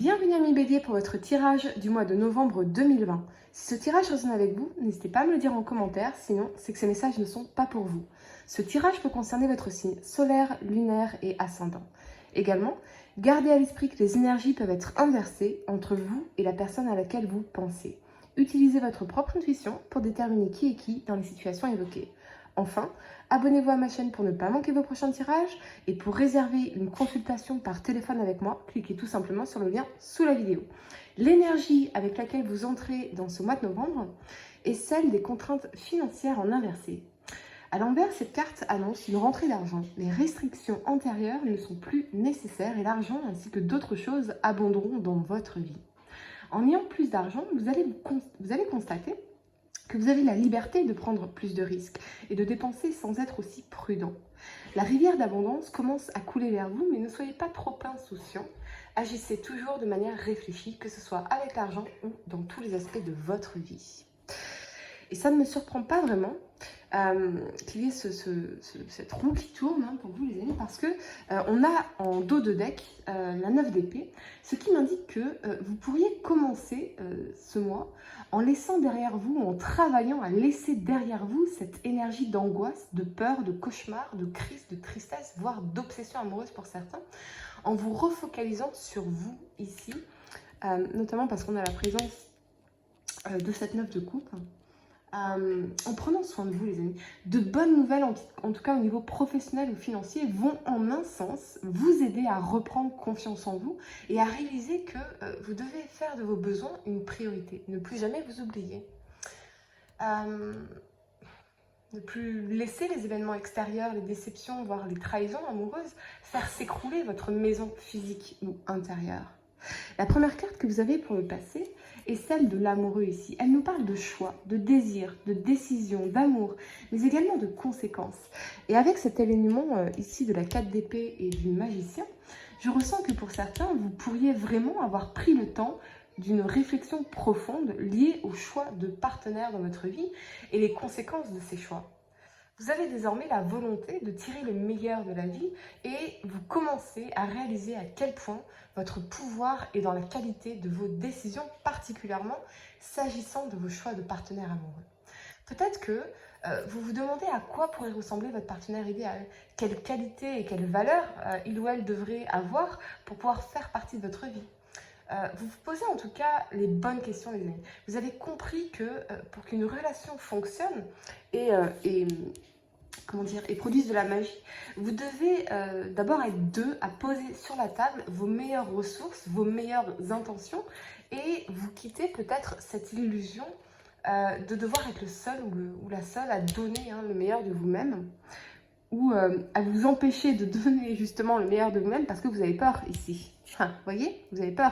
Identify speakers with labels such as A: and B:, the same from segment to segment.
A: Bienvenue ami Bélier pour votre tirage du mois de novembre 2020. Si ce tirage résonne avec vous, n'hésitez pas à me le dire en commentaire, sinon c'est que ces messages ne sont pas pour vous. Ce tirage peut concerner votre signe solaire, lunaire et ascendant. Également, gardez à l'esprit que les énergies peuvent être inversées entre vous et la personne à laquelle vous pensez. Utilisez votre propre intuition pour déterminer qui est qui dans les situations évoquées. Enfin, abonnez-vous à ma chaîne pour ne pas manquer vos prochains tirages et pour réserver une consultation par téléphone avec moi, cliquez tout simplement sur le lien sous la vidéo. L'énergie avec laquelle vous entrez dans ce mois de novembre est celle des contraintes financières en inversé. À l'envers, cette carte annonce une rentrée d'argent. Les restrictions antérieures ne sont plus nécessaires et l'argent ainsi que d'autres choses abonderont dans votre vie. En ayant plus d'argent, vous allez constater que vous avez la liberté de prendre plus de risques et de dépenser sans être aussi prudent. La rivière d'abondance commence à couler vers vous, mais ne soyez pas trop insouciant. Agissez toujours de manière réfléchie, que ce soit avec l'argent ou dans tous les aspects de votre vie. Et ça ne me surprend pas vraiment qu'il y ait cette roue qui tourne pour vous les amis, parce que on a en dos de deck la 9 d'épée, ce qui m'indique que vous pourriez commencer ce mois en laissant derrière vous, en travaillant à laisser derrière vous cette énergie d'angoisse, de peur, de cauchemar, de crise, de tristesse, voire d'obsession amoureuse pour certains, en vous refocalisant sur vous ici, notamment parce qu'on a la présence de cette 9 de coupe. En prenant soin de vous les amis, de bonnes nouvelles en tout cas au niveau professionnel ou financier vont en un sens vous aider à reprendre confiance en vous et à réaliser que vous devez faire de vos besoins une priorité, ne plus jamais vous oublier, ne plus laisser les événements extérieurs, les déceptions, voire les trahisons amoureuses faire s'écrouler votre maison physique ou intérieure. La première carte que vous avez pour le passé est celle de l'amoureux ici. Elle nous parle de choix, de désir, de décision, d'amour, mais également de conséquences. Et avec cet élément ici de la 4 d'épée et du magicien, je ressens que pour certains, vous pourriez vraiment avoir pris le temps d'une réflexion profonde liée au choix de partenaire dans votre vie et les conséquences de ces choix. Vous avez désormais la volonté de tirer le meilleur de la vie et vous commencez à réaliser à quel point votre pouvoir est dans la qualité de vos décisions, particulièrement s'agissant de vos choix de partenaire amoureux. Peut-être que vous vous demandez à quoi pourrait ressembler votre partenaire idéal, quelle qualité et quelle valeur il ou elle devrait avoir pour pouvoir faire partie de votre vie. Vous vous posez en tout cas les bonnes questions les amis. Vous avez compris que pour qu'une relation fonctionne et produise de la magie, vous devez d'abord être deux à poser sur la table vos meilleures ressources, vos meilleures intentions et vous quitter peut-être cette illusion de devoir être le seul ou la seule à donner le meilleur de vous-même ou à vous empêcher de donner justement le meilleur de vous-même parce que vous avez peur ici. Vous voyez, vous avez peur.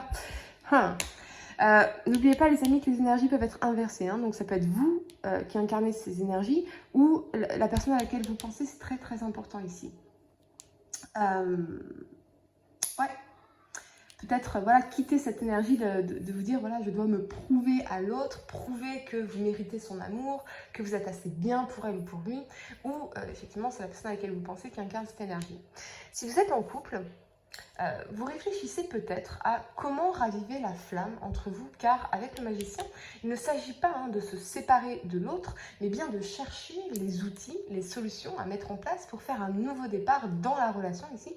A: N'oubliez pas les amis que les énergies peuvent être inversées, donc ça peut être vous qui incarnez ces énergies ou la personne à laquelle vous pensez, c'est très très important ici. Peut-être quitter cette énergie de vous dire je dois me prouver à l'autre, prouver que vous méritez son amour, que vous êtes assez bien pour elle ou pour lui, ou effectivement c'est la personne à laquelle vous pensez qui incarne cette énergie. Si vous êtes en couple, vous réfléchissez peut-être à comment raviver la flamme entre vous, car avec le magicien, il ne s'agit pas de se séparer de l'autre, mais bien de chercher les outils, les solutions à mettre en place pour faire un nouveau départ dans la relation ici,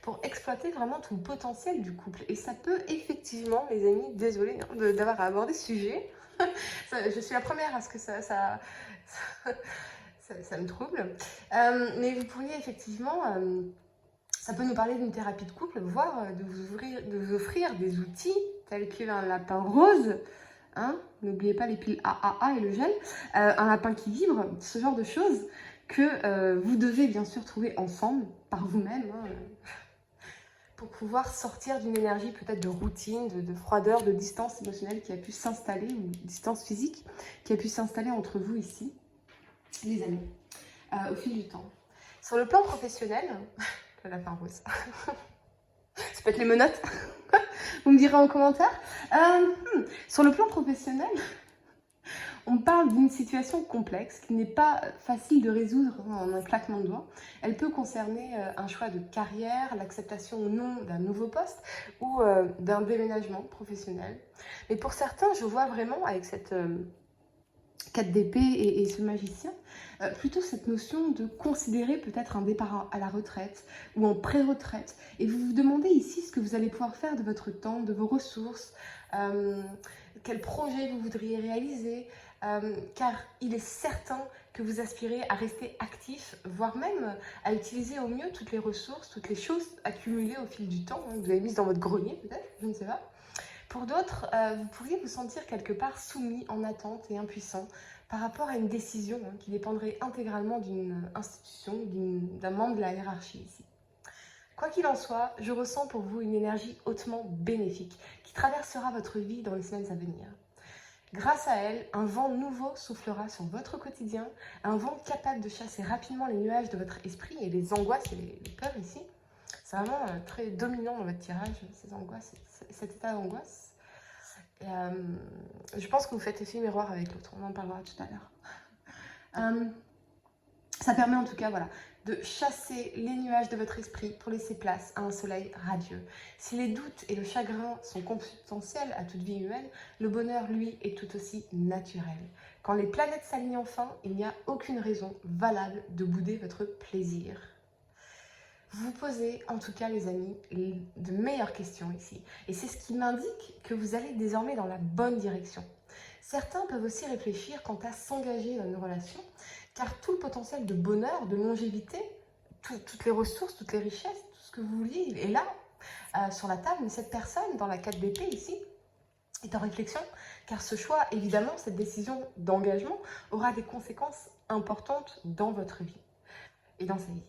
A: pour exploiter vraiment tout le potentiel du couple. Et ça peut effectivement, les amis, désolée d'avoir abordé ce sujet, je suis la première à ce que ça me trouble, mais vous pourriez effectivement... ça peut nous parler d'une thérapie de couple, voire de vous offrir des outils tels qu'un lapin rose. N'oubliez pas les piles AAA et le gel. Un lapin qui vibre, ce genre de choses que vous devez bien sûr trouver ensemble, par vous-même, pour pouvoir sortir d'une énergie peut-être de routine, de froideur, de distance émotionnelle qui a pu s'installer, ou distance physique qui a pu s'installer entre vous ici, les amis, au fil du temps. Sur le plan professionnel... le lapin rose. Ça peut être les menottes. Vous me direz en commentaire. Sur le plan professionnel, On parle d'une situation complexe qui n'est pas facile de résoudre en un claquement de doigts. Elle peut concerner un choix de carrière, l'acceptation ou non d'un nouveau poste ou d'un déménagement professionnel. Mais pour certains, je vois vraiment avec cette 4 d'épée et ce magicien, plutôt cette notion de considérer peut-être un départ à la retraite ou en pré-retraite. Et vous vous demandez ici ce que vous allez pouvoir faire de votre temps, de vos ressources, quel projet vous voudriez réaliser, car il est certain que vous aspirez à rester actif, voire même à utiliser au mieux toutes les ressources, toutes les choses accumulées au fil du temps, que vous avez mises dans votre grenier peut-être, je ne sais pas. Pour d'autres, vous pourriez vous sentir quelque part soumis, en attente et impuissant par rapport à une décision qui dépendrait intégralement d'une institution, d'un membre de la hiérarchie ici. Quoi qu'il en soit, je ressens pour vous une énergie hautement bénéfique qui traversera votre vie dans les semaines à venir. Grâce à elle, un vent nouveau soufflera sur votre quotidien, un vent capable de chasser rapidement les nuages de votre esprit et les angoisses et les peurs ici. C'est vraiment très dominant dans votre tirage, ces angoisses, cet état d'angoisse. Je pense que vous faites effet miroir avec l'autre, on en parlera tout à l'heure. Ça permet en tout cas de chasser les nuages de votre esprit pour laisser place à un soleil radieux. Si les doutes et le chagrin sont consubstantiels à toute vie humaine, le bonheur, lui, est tout aussi naturel. Quand les planètes s'alignent enfin, il n'y a aucune raison valable de bouder votre plaisir. Vous posez, en tout cas les amis, de meilleures questions ici. Et c'est ce qui m'indique que vous allez désormais dans la bonne direction. Certains peuvent aussi réfléchir quant à s'engager dans une relation, car tout le potentiel de bonheur, de longévité, toutes les ressources, toutes les richesses, tout ce que vous vouliez, est là, sur la table. Mais cette personne, dans la 4 d'épée ici, est en réflexion, car ce choix, évidemment, cette décision d'engagement, aura des conséquences importantes dans votre vie et dans sa vie.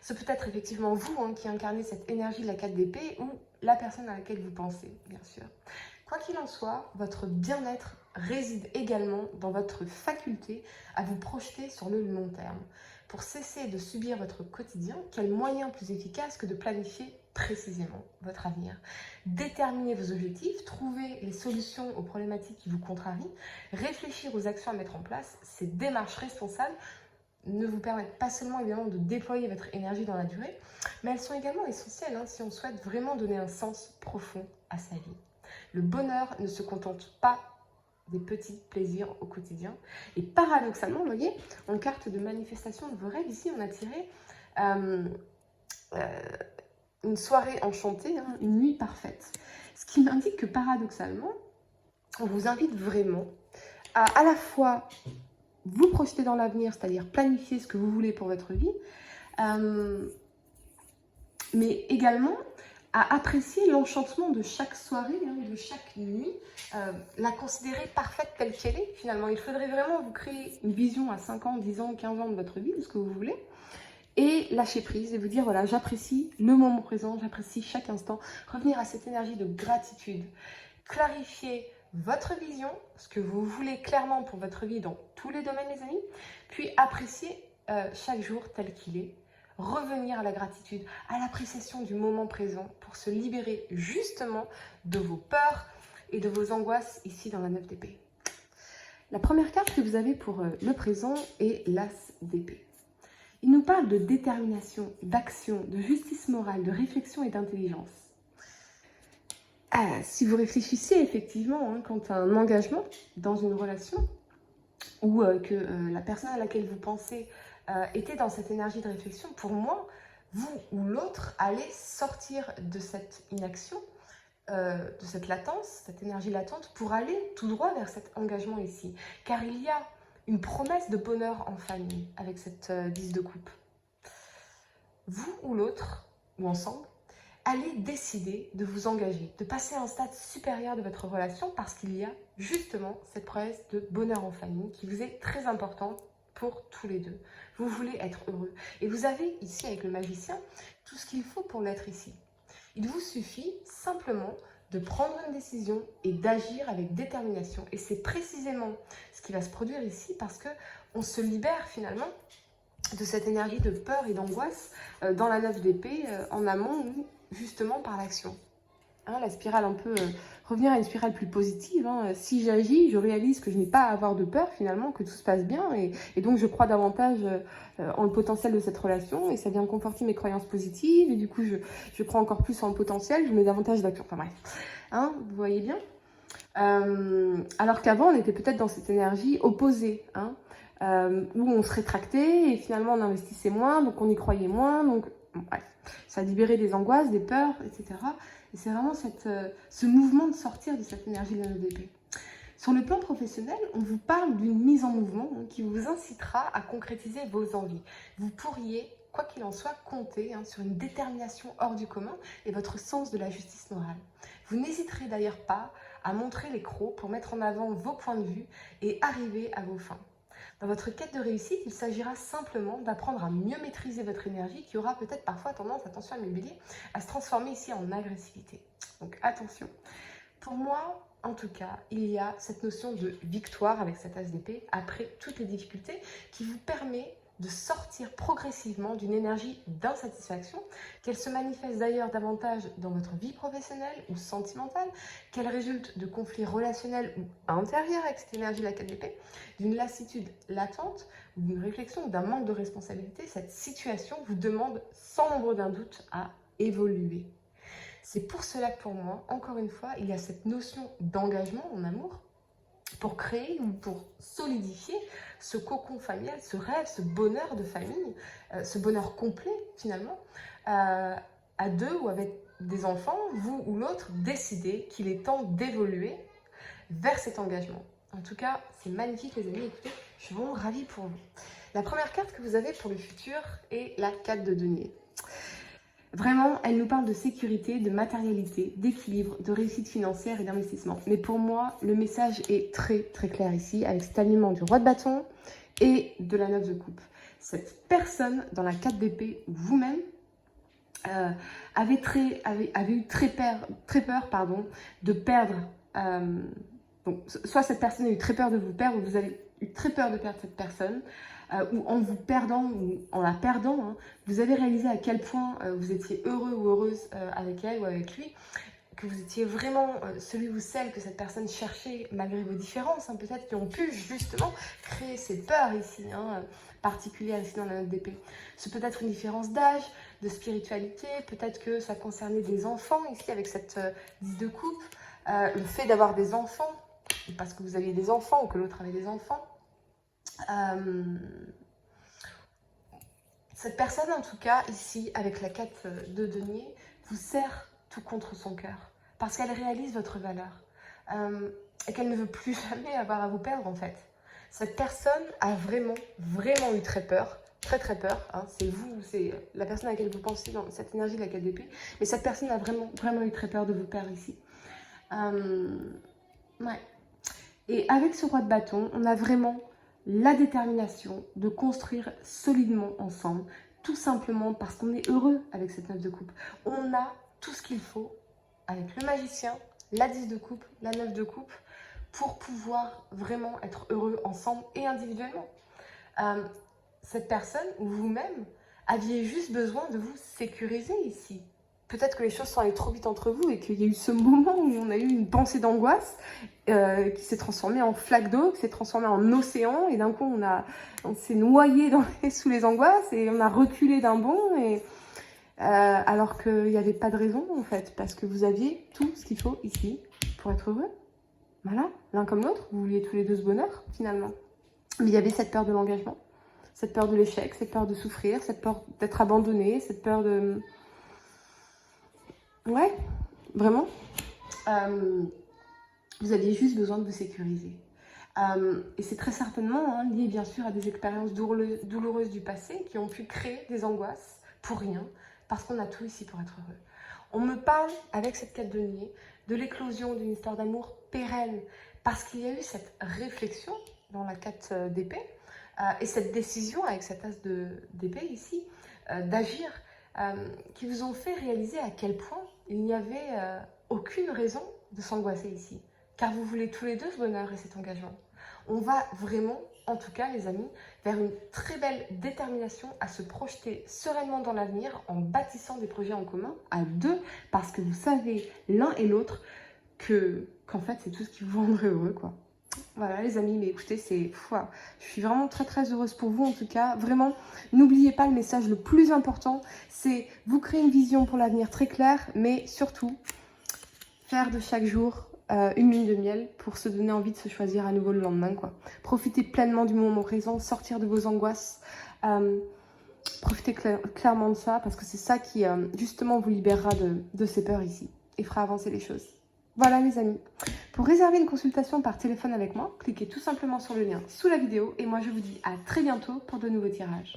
A: Ce peut être effectivement vous qui incarnez cette énergie de la 4 d'épée ou la personne à laquelle vous pensez, bien sûr. Quoi qu'il en soit, votre bien-être réside également dans votre faculté à vous projeter sur le long terme. Pour cesser de subir votre quotidien, quel moyen plus efficace que de planifier précisément votre avenir. Déterminez vos objectifs, trouvez les solutions aux problématiques qui vous contrarient, réfléchir aux actions à mettre en place. Ces démarches responsables ne vous permettent pas seulement évidemment de déployer votre énergie dans la durée, mais elles sont également essentielles si on souhaite vraiment donner un sens profond à sa vie. Le bonheur ne se contente pas des petits plaisirs au quotidien. Et paradoxalement, vous voyez, en carte de manifestation de vos rêves, ici on a tiré une soirée enchantée, une nuit parfaite. Ce qui m'indique que paradoxalement, on vous invite vraiment à la fois vous projeter dans l'avenir, c'est-à-dire planifier ce que vous voulez pour votre vie, mais également à apprécier l'enchantement de chaque soirée, de chaque nuit, la considérer parfaite telle qu'elle est finalement. Il faudrait vraiment vous créer une vision à 5 ans, 10 ans, 15 ans de votre vie, de ce que vous voulez, et lâcher prise et vous dire voilà, j'apprécie le moment présent, j'apprécie chaque instant, revenir à cette énergie de gratitude, clarifier votre vision, ce que vous voulez clairement pour votre vie dans tous les domaines les amis, puis apprécier chaque jour tel qu'il est, revenir à la gratitude, à l'appréciation du moment présent pour se libérer justement de vos peurs et de vos angoisses ici dans la 9 d'épée. La première carte que vous avez pour le présent est l'As d'épée. Il nous parle de détermination, d'action, de justice morale, de réflexion et d'intelligence. Si vous réfléchissez effectivement quant à un engagement dans une relation ou que la personne à laquelle vous pensez était dans cette énergie de réflexion, pour moi, vous ou l'autre allez sortir de cette inaction, de cette latence, cette énergie latente, pour aller tout droit vers cet engagement ici. Car il y a une promesse de bonheur en famille avec cette 10 de coupe. Vous ou l'autre, ou ensemble, allez décider de vous engager, de passer à un stade supérieur de votre relation parce qu'il y a justement cette promesse de bonheur en famille qui vous est très importante pour tous les deux. Vous voulez être heureux. Et vous avez ici avec le magicien tout ce qu'il faut pour l'être ici. Il vous suffit simplement de prendre une décision et d'agir avec détermination. Et c'est précisément ce qui va se produire ici parce qu'on se libère finalement de cette énergie de peur et d'angoisse dans la 9 d'épée en amont ou justement par l'action. Hein, la spirale un peu, revenir à une spirale plus positive. Hein. Si j'agis, je réalise que je n'ai pas à avoir de peur finalement, que tout se passe bien. Et donc je crois davantage en le potentiel de cette relation et ça vient conforter mes croyances positives. Et du coup, je crois encore plus en le potentiel, je mets davantage d'action. Enfin bref, hein, vous voyez bien. Alors qu'avant, on était peut-être dans cette énergie opposée, hein, où on se rétractait et finalement on investissait moins, donc on y croyait moins. Donc bref, ça libérait des angoisses, des peurs, etc. Et c'est vraiment ce mouvement de sortir de cette énergie de l'ODP. Sur le plan professionnel, on vous parle d'une mise en mouvement qui vous incitera à concrétiser vos envies. Vous pourriez, quoi qu'il en soit, compter sur une détermination hors du commun et votre sens de la justice morale. Vous n'hésiterez d'ailleurs pas à montrer les crocs pour mettre en avant vos points de vue et arriver à vos fins. Dans votre quête de réussite, il s'agira simplement d'apprendre à mieux maîtriser votre énergie qui aura peut-être parfois tendance, attention à mes béliers, à se transformer ici en agressivité. Donc attention. Pour moi, en tout cas, il y a cette notion de victoire avec cette as d'épée après toutes les difficultés qui vous permet de sortir progressivement d'une énergie d'insatisfaction, qu'elle se manifeste d'ailleurs davantage dans votre vie professionnelle ou sentimentale, qu'elle résulte de conflits relationnels ou intérieurs avec cette énergie de la 4 d'épée, d'une lassitude latente, ou d'une réflexion ou d'un manque de responsabilité. Cette situation vous demande sans nombre d'un doute à évoluer. C'est pour cela que pour moi, encore une fois, il y a cette notion d'engagement en amour pour créer ou pour solidifier ce cocon familial, ce rêve, ce bonheur de famille, ce bonheur complet finalement, à deux ou avec des enfants, vous ou l'autre, décidez qu'il est temps d'évoluer vers cet engagement. En tout cas, c'est magnifique les amis, écoutez, je suis vraiment ravie pour vous. La première carte que vous avez pour le futur est la 4 de denier. Vraiment, elle nous parle de sécurité, de matérialité, d'équilibre, de réussite financière et d'investissement. Mais pour moi, le message est très très clair ici, avec cet alignement du roi de bâton et de la 9 de coupe. Cette personne dans la 4 d'épée, vous-même, avait eu très peur de perdre. Donc, soit cette personne a eu très peur de vous perdre, ou vous avez eu très peur de perdre cette personne, ou en vous perdant, ou en la perdant, hein, vous avez réalisé à quel point vous étiez heureux ou heureuse avec elle ou avec lui, que vous étiez vraiment celui ou celle que cette personne cherchait malgré vos différences, hein, peut-être qui ont pu justement créer ces peurs ici, hein, particulières ici dans la note d'épée. C'est peut-être une différence d'âge, de spiritualité, peut-être que ça concernait des enfants ici avec cette 10 de coupe, le fait d'avoir des enfants, parce que vous aviez des enfants ou que l'autre avait des enfants. Cette personne, en tout cas, ici, avec la 4 de denier, vous serre tout contre son cœur. Parce qu'elle réalise votre valeur. Et qu'elle ne veut plus jamais avoir à vous perdre, en fait. Cette personne a vraiment, vraiment eu très peur. Très, très peur. Hein. C'est vous, c'est la personne à laquelle vous pensez dans cette énergie de la 4 d'épée. Mais cette personne a vraiment, vraiment eu très peur de vous perdre ici. Ouais. Et avec ce roi de bâton, on a vraiment la détermination de construire solidement ensemble, tout simplement parce qu'on est heureux avec cette 9 de coupe. On a tout ce qu'il faut avec le magicien, la 10 de coupe, la 9 de coupe, pour pouvoir vraiment être heureux ensemble et individuellement. Cette personne ou vous-même aviez juste besoin de vous sécuriser ici. Peut-être que les choses sont allées trop vite entre vous et qu'il y a eu ce moment où on a eu une pensée d'angoisse qui s'est transformée en flaque d'eau, qui s'est transformée en océan et d'un coup on s'est noyé sous les angoisses et on a reculé d'un bond et, alors qu'il n'y avait pas de raison en fait parce que vous aviez tout ce qu'il faut ici pour être heureux. Voilà, l'un comme l'autre, vous vouliez tous les deux ce bonheur finalement. Mais il y avait cette peur de l'engagement, cette peur de l'échec, cette peur de souffrir, cette peur d'être abandonné, cette peur de... Ouais, vraiment. Vous aviez juste besoin de vous sécuriser. Et c'est très certainement lié bien sûr à des expériences douloureuses du passé qui ont pu créer des angoisses pour rien, parce qu'on a tout ici pour être heureux. On me parle, avec cette 4 de denier, de l'éclosion d'une histoire d'amour pérenne, parce qu'il y a eu cette réflexion dans la 4 d'épée, et cette décision avec cette as d'épée ici, d'agir, qui vous ont fait réaliser à quel point il n'y avait aucune raison de s'angoisser ici. Car vous voulez tous les deux ce bonheur et cet engagement. On va vraiment en tout cas les amis, vers une très belle détermination à se projeter sereinement dans l'avenir en bâtissant des projets en commun à deux, parce que vous savez l'un et l'autre qu'en fait c'est tout ce qui vous rendrait heureux quoi. Voilà les amis, mais écoutez, je suis vraiment très très heureuse pour vous en tout cas. Vraiment, n'oubliez pas le message le plus important, c'est vous créer une vision pour l'avenir très claire, mais surtout faire de chaque jour une lune de miel pour se donner envie de se choisir à nouveau le lendemain quoi. Profitez pleinement du moment présent, sortir de vos angoisses, profitez clairement de ça parce que c'est ça qui justement vous libérera de ces peurs ici et fera avancer les choses. Voilà les amis, pour réserver une consultation par téléphone avec moi, cliquez tout simplement sur le lien sous la vidéo et moi je vous dis à très bientôt pour de nouveaux tirages.